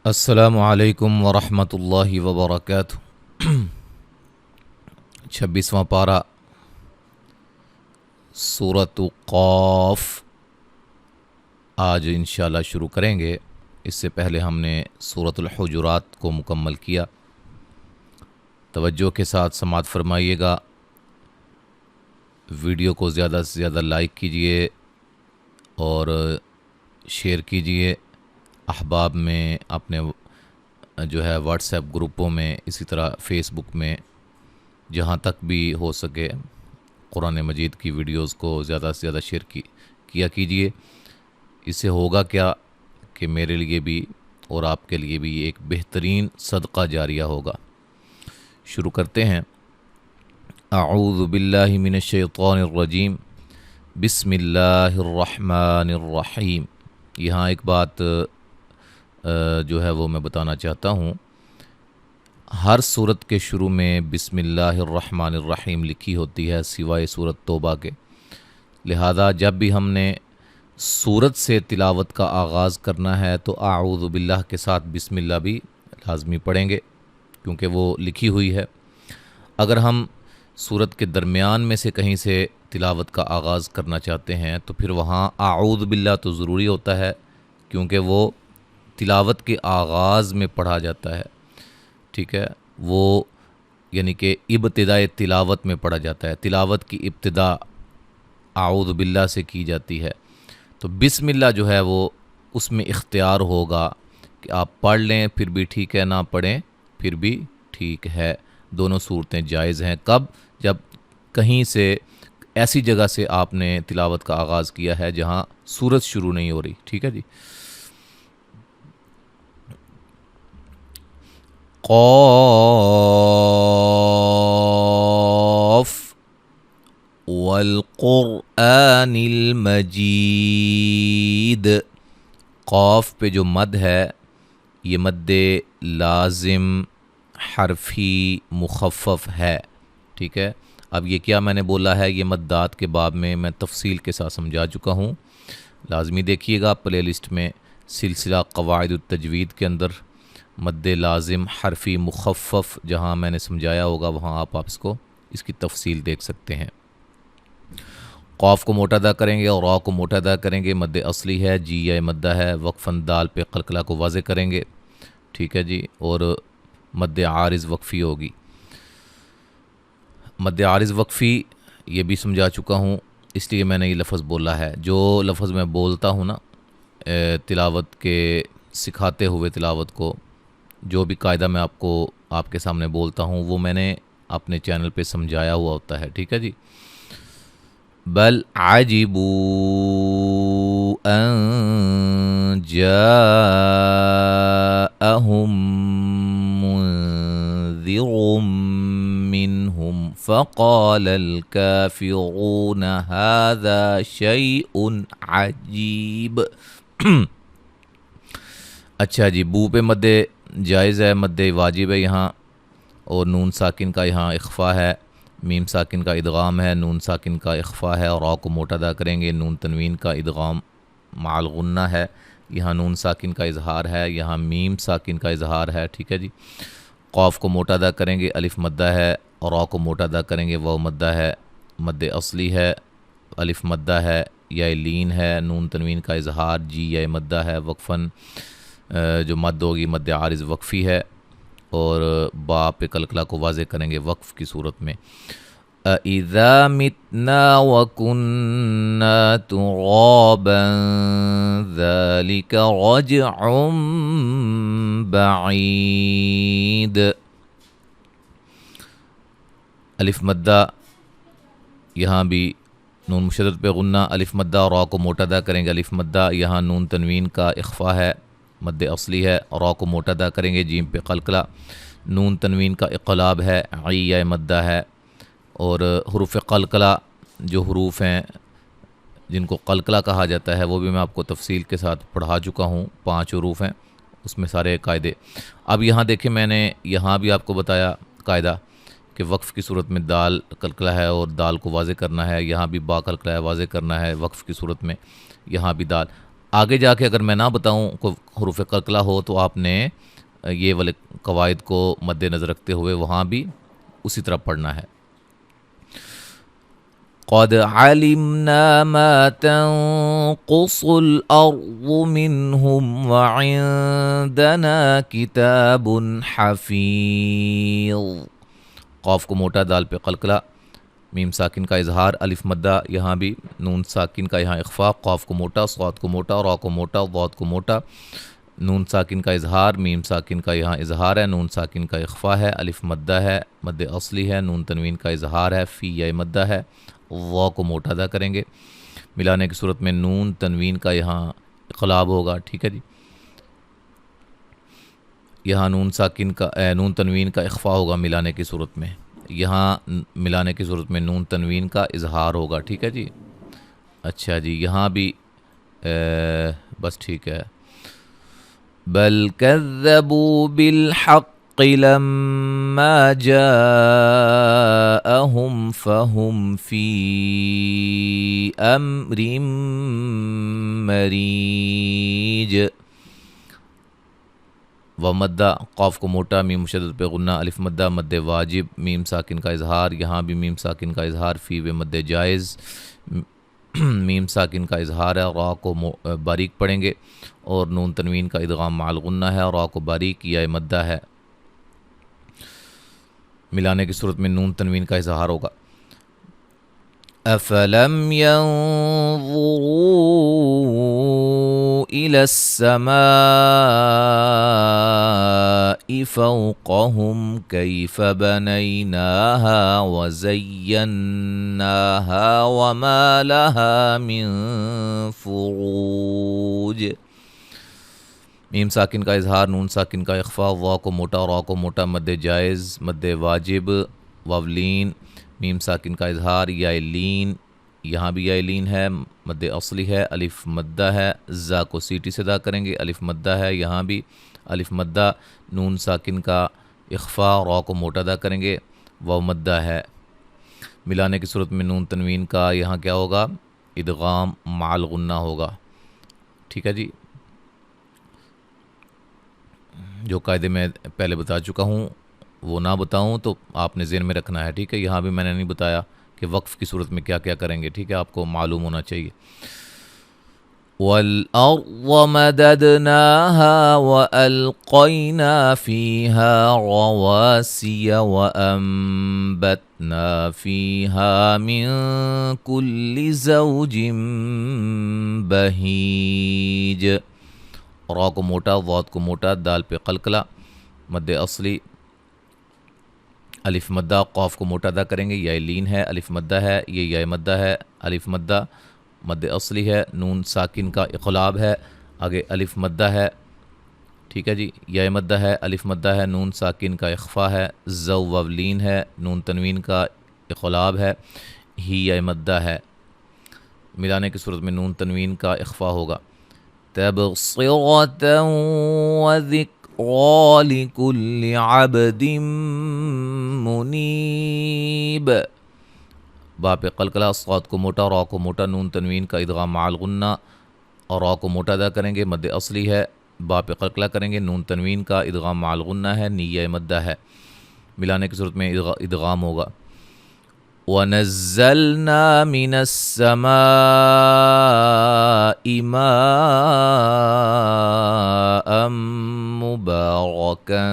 السلام علیکم ورحمۃ اللہ وبرکاتہ۔ 26واں پارہ سورۃ قاف آج انشاءاللہ شروع کریں گے۔ اس سے پہلے ہم نے سورۃ الحجرات کو مکمل کیا۔ توجہ کے ساتھ سماعت فرمائیے گا، ویڈیو کو زیادہ سے زیادہ لائک کیجئے اور شیئر کیجئے احباب میں، اپنے جو ہے واٹس ایپ گروپوں میں، اسی طرح فیس بک میں، جہاں تک بھی ہو سکے قرآن مجید کی ویڈیوز کو زیادہ سے زیادہ شیئر کیا کیجئے۔ اس سے ہوگا کیا کہ میرے لیے بھی اور آپ کے لیے بھی ایک بہترین صدقہ جاریہ ہوگا۔ شروع کرتے ہیں۔ اعوذ باللہ من الشیطان الرجیم، بسم اللہ الرحمن الرحیم۔ یہاں ایک بات جو ہے وہ میں بتانا چاہتا ہوں، ہر سورت کے شروع میں بسم اللہ الرحمن الرحیم لکھی ہوتی ہے سوائے سورت توبہ کے، لہذا جب بھی ہم نے سورت سے تلاوت کا آغاز کرنا ہے تو اعوذ باللہ کے ساتھ بسم اللہ بھی لازمی پڑھیں گے، کیونکہ وہ لکھی ہوئی ہے۔ اگر ہم سورت کے درمیان میں سے کہیں سے تلاوت کا آغاز کرنا چاہتے ہیں تو پھر وہاں اعوذ باللہ تو ضروری ہوتا ہے، کیونکہ وہ تلاوت کے آغاز میں پڑھا جاتا ہے، ٹھیک ہے، وہ یعنی کہ ابتدائے تلاوت میں پڑھا جاتا ہے، تلاوت کی ابتدا اعوذ باللہ سے کی جاتی ہے۔ تو بسم اللہ جو ہے وہ اس میں اختیار ہوگا کہ آپ پڑھ لیں پھر بھی ٹھیک ہے، نہ پڑھیں پھر بھی ٹھیک ہے، دونوں صورتیں جائز ہیں۔ کب؟ جب کہیں سے ایسی جگہ سے آپ نے تلاوت کا آغاز کیا ہے جہاں سورت شروع نہیں ہو رہی، ٹھیک ہے جی۔ قاف والقرآن المجید۔ قاف پہ جو مد ہے یہ مد لازم حرفی مخفف ہے، ٹھیک ہے۔ اب یہ کیا میں نے بولا ہے، یہ مدات کے باب میں تفصیل کے ساتھ سمجھا چکا ہوں، لازمی دیکھیے گا پلے لسٹ میں سلسلہ قواعد التجوید کے اندر مد لازم حرفی مخفف جہاں میں نے سمجھایا ہوگا وہاں آپ اس کی تفصیل دیکھ سکتے ہیں۔ قاف کو موٹا ادا کریں گے اور را کو موٹا ادا کریں گے، مد اصلی ہے، جی یا مدہ ہے، وقفاً دال پہ قلقلہ کو واضح کریں گے، ٹھیک ہے جی، اور مد عارض وقفی ہوگی۔ مد عارض وقفی یہ بھی سمجھا چکا ہوں، اس لیے میں نے یہ لفظ بولا ہے۔ جو لفظ میں بولتا ہوں نا تلاوت کے سکھاتے ہوئے تلاوت کو، جو بھی قاعدہ میں آپ کے سامنے بولتا ہوں وہ میں نے اپنے چینل پہ سمجھایا ہوا ہوتا ہے، ٹھیک ہے جی۔ بل عجبوا ان جاءهم منذر منهم فقال الكافرون هذا شيء عجيب۔ اچھا جی، بو پہ مد جائز ہے، مد واجب ہے یہاں، اور نون ساکن کا یہاں اخفا ہے، میم ساکن کا ادغام ہے، نون ساکن کا اخفا ہے، اور را کو موٹا ادا کریں گے، نون تنوین کا ادغام مع الغنہ ہے، یہاں نون ساکن کا اظہار ہے، یہاں میم ساکن کا اظہار ہے، ٹھیک ہے جی۔ قاف کو موٹا ادا کریں گے، الف مدہ ہے، اور را کو موٹا ادا کریں گے، واو مدہ ہے، مد اصلی ہے، الف مدہ ہے، یا لین ہے، نون تنوین کا اظہار، جی یا مدہ ہے، وقفاً جو مد ہوگی مد عارض وقفی ہے، اور با پہ قلقلہ کو واضح کریں گے وقف کی صورت میں۔ اِذَا مِتْنَا وَكُنَّا تُرَابًا ذَلِكَ رَجْعٌ بَعِيدٌ۔ الف مدہ یہاں بھی نون مشدد پہ غنہ، الف مدہ، را کو موٹا ادا کریں گے، الف مدہ، یہاں نون تنوین کا اخفا ہے، مد اصلی ہے، را کو موٹا ادا کریں گے، جیم پہ قلقلہ، نون تنوین کا اقلاب ہے، عی یا مدہ ہے، اور حروف قلقلہ جو حروف ہیں جن کو قلقلہ کہا جاتا ہے وہ بھی میں آپ کو تفصیل کے ساتھ پڑھا چکا ہوں، 5 حروف ہیں اس میں سارے قاعدے۔ اب یہاں دیکھیں میں نے یہاں بھی آپ کو بتایا قاعدہ کہ وقف کی صورت میں دال قلقلہ ہے اور دال کو واضح کرنا ہے، یہاں بھی با قلقلہ ہے، واضح کرنا ہے وقف کی صورت میں، یہاں بھی دال۔ آگے جا کے اگر میں نہ بتاؤں کوئی حروف قلقلہ ہو تو آپ نے یہ والے قواعد کو مد نظر رکھتے ہوئے وہاں بھی اسی طرح پڑھنا ہے. قد علمنا ما تنقص الأرض منهم وعندنا كتاب حفيظ. قاف کو موٹا، دال پہ قلقلہ، میم ساکن کا اظہار، الف مدہ، یہاں بھی نون ساکن کا یہاں اخفا، قاف کو موٹا، صاد کو موٹا، را کو موٹا، ضاد کو موٹا، نون ساکن کا اظہار، میم ساکن کا یہاں اظہار ہے، نون ساکن کا اخفا ہے، الف مدہ ہے، مد اصلی ہے، نون تنوین کا اظہار ہے، فی یا مدہ ہے، وا کو موٹا ادا کریں گے. ملانے کی صورت میں نون تنوین کا یہاں اقلاب ہوگا. ٹھیک ہے جی، یہاں نون ساکن کا نون تنوین کا اخفا ہوگا ملانے کی صورت میں، یہاں ملانے کی صورت میں نون تنوین کا اظہار ہوگا. ٹھیک ہے جی. اچھا جی، یہاں بھی بس ٹھیک ہے. بل كذبوا بالحق لما جاءهم فهم في أمر مريج. ومدہ، قاف کو موٹا، میم مشدد پہ غنہ، الف مدہ، مد واجب، میم ساکن کا اظہار، یہاں بھی میم ساکن کا اظہار، فی و مد جائز، میم ساکن کا اظہار ہے، را کو باریک پڑھیں گے، اور نون تنوین کا ادغام مع الغنہ ہے، را کو باریک، یا مدہ ہے. ملانے کی صورت میں نون تنوین کا اظہار ہوگا. افلم ينظروا الى السماء فوقهم كيف بنيناها وزيناها وما لها من فروج. میم ساکن کا اظہار، نون ساکن کا اخفا، وا کو موٹا، را کو موٹا، مد جائز، مد واجب، واولین، میم ساکن کا اظہار، یا لین، یہاں بھی یا لین ہے، مد اصلی ہے، الف مدہ ہے، زا کو سیٹی سے ادا کریں گے، الف مدہ ہے، یہاں بھی الف مدہ، نون ساکن کا اخفا، را کو موٹا ادا کریں گے، واو مدہ ہے. ملانے کی صورت میں نون تنوین کا یہاں کیا ہوگا؟ ادغام مع الغنہ ہوگا. ٹھیک ہے جی، جو قاعدے میں پہلے بتا چکا ہوں وہ نہ بتاؤں تو آپ نے ذہن میں رکھنا ہے. ٹھیک ہے، یہاں بھی میں نے نہیں بتایا کہ وقف کی صورت میں کیا کیا کریں گے. ٹھیک ہے، آپ کو معلوم ہونا چاہیے. وَالْأَرْضَ مَدَدْنَاهَا وَأَلْقَيْنَا فِيهَا رَوَاسِيَ وَأَنبَتْنَا فِيهَا مِن كُلِّ زَوْجٍ بَهِيجٍ. را کو موٹا، ضاد کو موٹا، دال پہ قلقلہ، مد اصلی، الف مدہ، قاف کو موٹا ادا کریں گے، یا لین ہے، الف مدہ ہے، یہ یا مدہ ہے، الف مدہ، مد اصلی ہے، نون ساکن کا اقلاب ہے، آگے الف مدہ ہے. ٹھیک ہے جی، یا مدہ ہے، الف مدہ ہے، نون ساکن کا اخفا ہے، زو واولین ہے، نون تنوین کا اقلاب ہے، ہی یا مدہ ہے. ملانے کی صورت میں نون تنوین کا اخفا ہوگا. تبصرة وذكرى لكل عبد منيب. با پہ قلقلہ، صاد کو موٹا، را کو موٹا، نون تنوین کا ادغام مع الغنہ، اور را کو موٹا ادا کریں گے، مد اصلی ہے، با پہ قلقلہ کریں گے، نون تنوین کا ادغام مع الغنہ ہے، نیہ مدہ ہے. ملانے کی صورت میں ادغام ہوگا. وَنَزَّلْنَا مِنَ السَّمَاءِ مَاءً مُبَارَكًا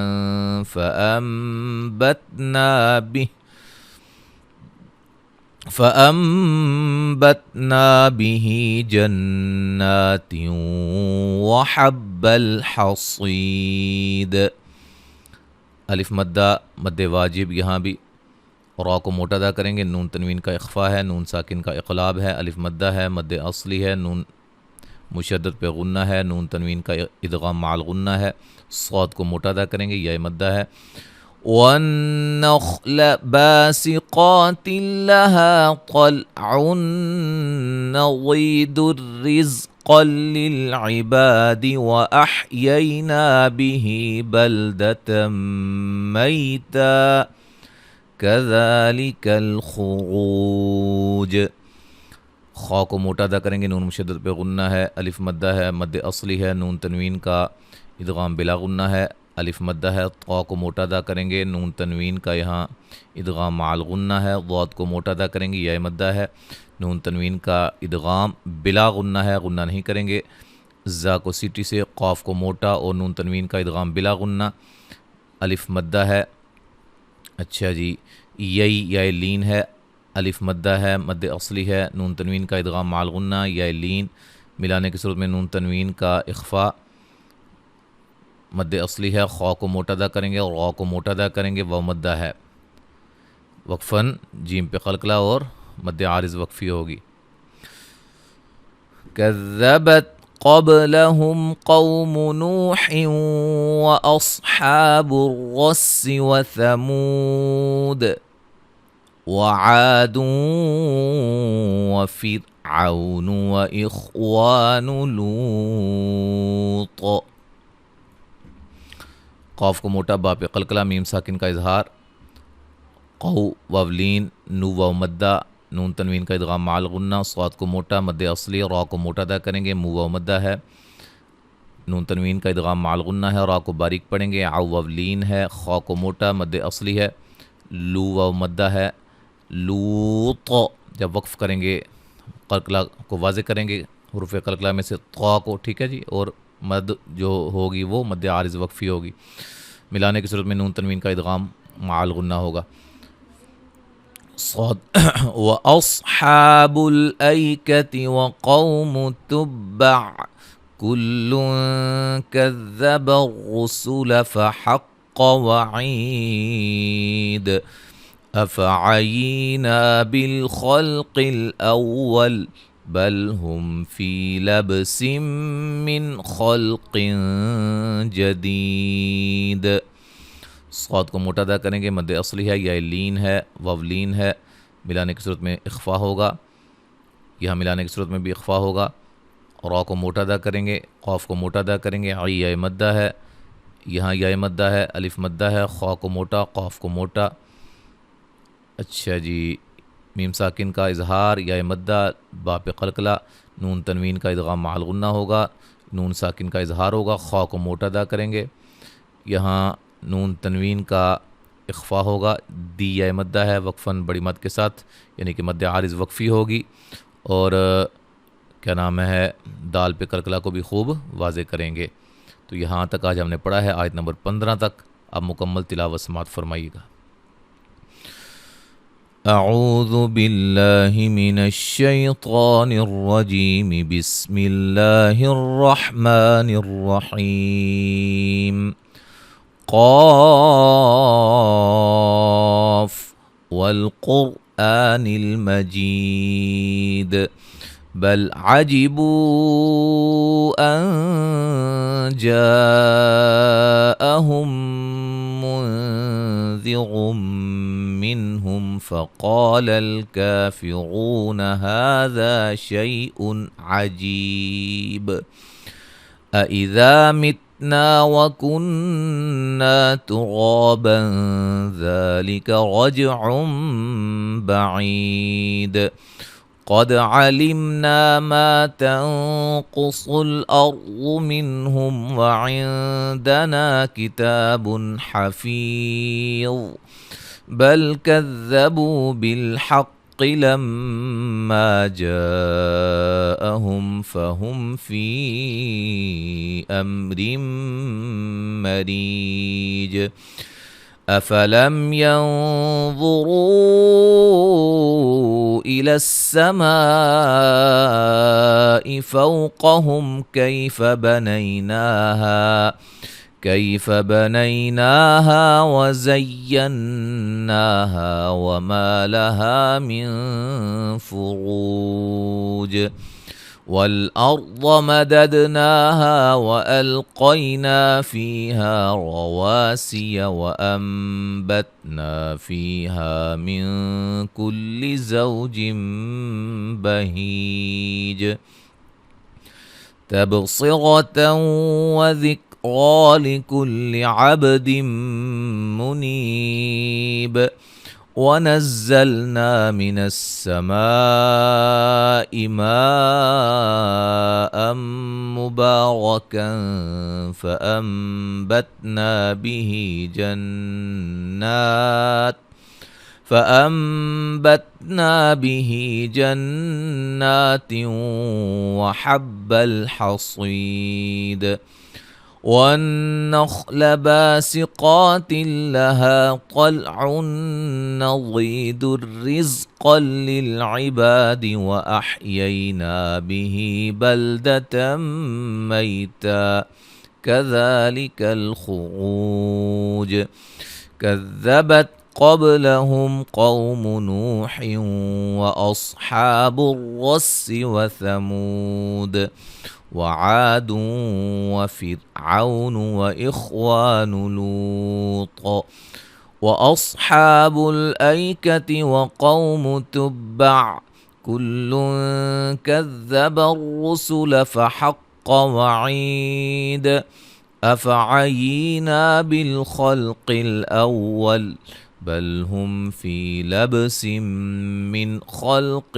فَأَنبَتْنَا بِهِ جَنَّاتٍ وَحَبَّ الْحَصِيدِ. الف مدہ، مد واجب، یہاں بھی را کو موٹا ادا کریں گے، نون تنوین کا اخفا ہے، نون ساکن کا اقلاب ہے، الف مدہ ہے، مد اصلی ہے، نون مشدد پہ غنہ ہے، نون تنوین کا ادغام مع الغنہ ہے، صاد کو موٹا ادا کریں گے، یا مدہ ہے. وَالنَّخْلَ بَاسِقَاتٍ لَهَا طَلْعٌ نَضِيدٌ رِزْقًا لِلْعِبَادِ وَأَحْيَيْنَا بِهِ بَلْدَةً مَيْتًا كَذَلِكَ الْخُرُوجُ. خا کو موٹا ادا کریں گے، نون مشدد پہ غنہ ہے، الف مدہ ہے، مد اصلی ہے، نون تنوین کا ادغام بلا غنہ ہے، الف مدہ ہے، طا کو موٹا ادا کریں گے، نون تنوین کا یہاں ادغام مع الغنہ ہے، ضاد کو موٹا ادا کریں گے، یا مدہ ہے، نون تنوین کا ادغام بلا غنہ ہے، غنہ نہیں کریں گے، زا کو سیٹی سے، قاف کو موٹا اور نون تنوین کا ادغام بلا غنہ، الف مدہ ہے، اچھا جی، یا لین ہے، الف مدہ ہے، مد اصلی ہے، نون تنوین کا ادغام مع الغنہ، یا لین ملانے کی صورت میں نون تنوین کا اخفا، مد اصلی ہے، خا کو موٹا ادا کریں گے اور غا کو موٹا ادا کریں گے، وہ مدہ ہے، وقفاً جیم پہ قلقلہ اور مد عارض وقفی ہوگی۔ کذبت قبلهم قوم نوح واصحاب الرس وثمود وعاد وفرعون واخوان لوط۔ قاف کو موٹا، با پہ قلقلہ، میم ساکن کا اظہار، قو وولین، نو و مدہ، نون تنوین کا ادغام مع الغنہ، صاد کو موٹا، مد اصلی، را کو موٹا ادا کریں گے، مو و مدہ ہے، نون تنوین کا ادغام مع الغنہ ہے، را کو باریک پڑھیں گے، عو وولین ہے، خا کو موٹا، مد اصلی ہے، لو و مدہ ہے، لوط، جب وقف کریں گے قلقلہ کو واضح کریں گے، حروف قلقلہ میں سے طا کو، ٹھیک ہے جی، اور مد جو ہوگی وہ مد عارض وقفی ہوگی، ملانے کی صورت میں نون تنوین کا ادغام مع الغنہ ہوگا۔ صاد وأصحاب الأيكة وقوم تبع كل كذب الرسل فحق وعيد أفعينا بالخلق الأول بل هم في لبس من خلق جديد۔ صاد کو موٹا ادا کریں گے، مد اصلی ہے، یا لین ہے، وولین ہے، ملانے کی صورت میں اخفا ہوگا، یہاں ملانے کی صورت میں بھی اخفا ہوگا، را کو موٹا ادا کریں گے، قاف کو موٹا ادا کریں گے، یا مدہ ہے، یہاں یا مدہ ہے، الف مدہ ہے، خا کو موٹا، قاف کو موٹا، اچھا جی، میم ساکن کا اظہار، یا مدہ، با پہ قلقلہ، نون تنوین کا ادغام مع الغنہ ہوگا، نون ساکن کا اظہار ہوگا، خا کو موٹا ادا کریں گے، یہاں نون تنوین کا اخفا ہوگا، دی یا مدہ ہے، وقفاً بڑی مد کے ساتھ، یعنی کہ مد عارض وقفی ہوگی، اور کیا نام ہے، دال پہ قلقلہ کو بھی خوب واضح کریں گے۔ تو یہاں تک آج ہم نے پڑھا ہے آیت نمبر 15 تک، اب مکمل تلاوت سماعت فرمائیے گا۔ اعوذ باللہ من الشیطان الرجیم، بسم اللہ الرحمن الرحیم۔ قاف والقرآن المجید بل عجبوا أن جاءهم منذر منهم فقال الكافرون هذا شيء عجيب أإذا متنا وكنا ترابا ذلك رجع بعيد قد علمنا ما تنقص الأرض منهم وعندنا كتاب حفيظ بل كذبوا بالحق لما جاءهم فهم في أمر مريج أفلم ينظروا إلى السماء فوقهم كيف بنيناها وزيناها وما لها من فروج والأرض مددناها وألقينا فيها رواسي وأنبتنا فيها من كل زوج بهيج تبصرة وذكرى لكل عبد منيب ونزلنا من السماء ماء مباركا فأنبتنا به جنات وحب الحصيد والنخل باسقات لها طلع نضيد رزقا للعباد وأحيينا به بلدة ميتا كذلك الخروج كذبت قبلهم قوم نوح وأصحاب الرس وثمود وعاد وفرعون وإخوان لوط وأصحاب الأيكة وقوم تبع كل كذب الرسل فحق وعيد أفعينا بالخلق الأول بل هم في لبس من خلق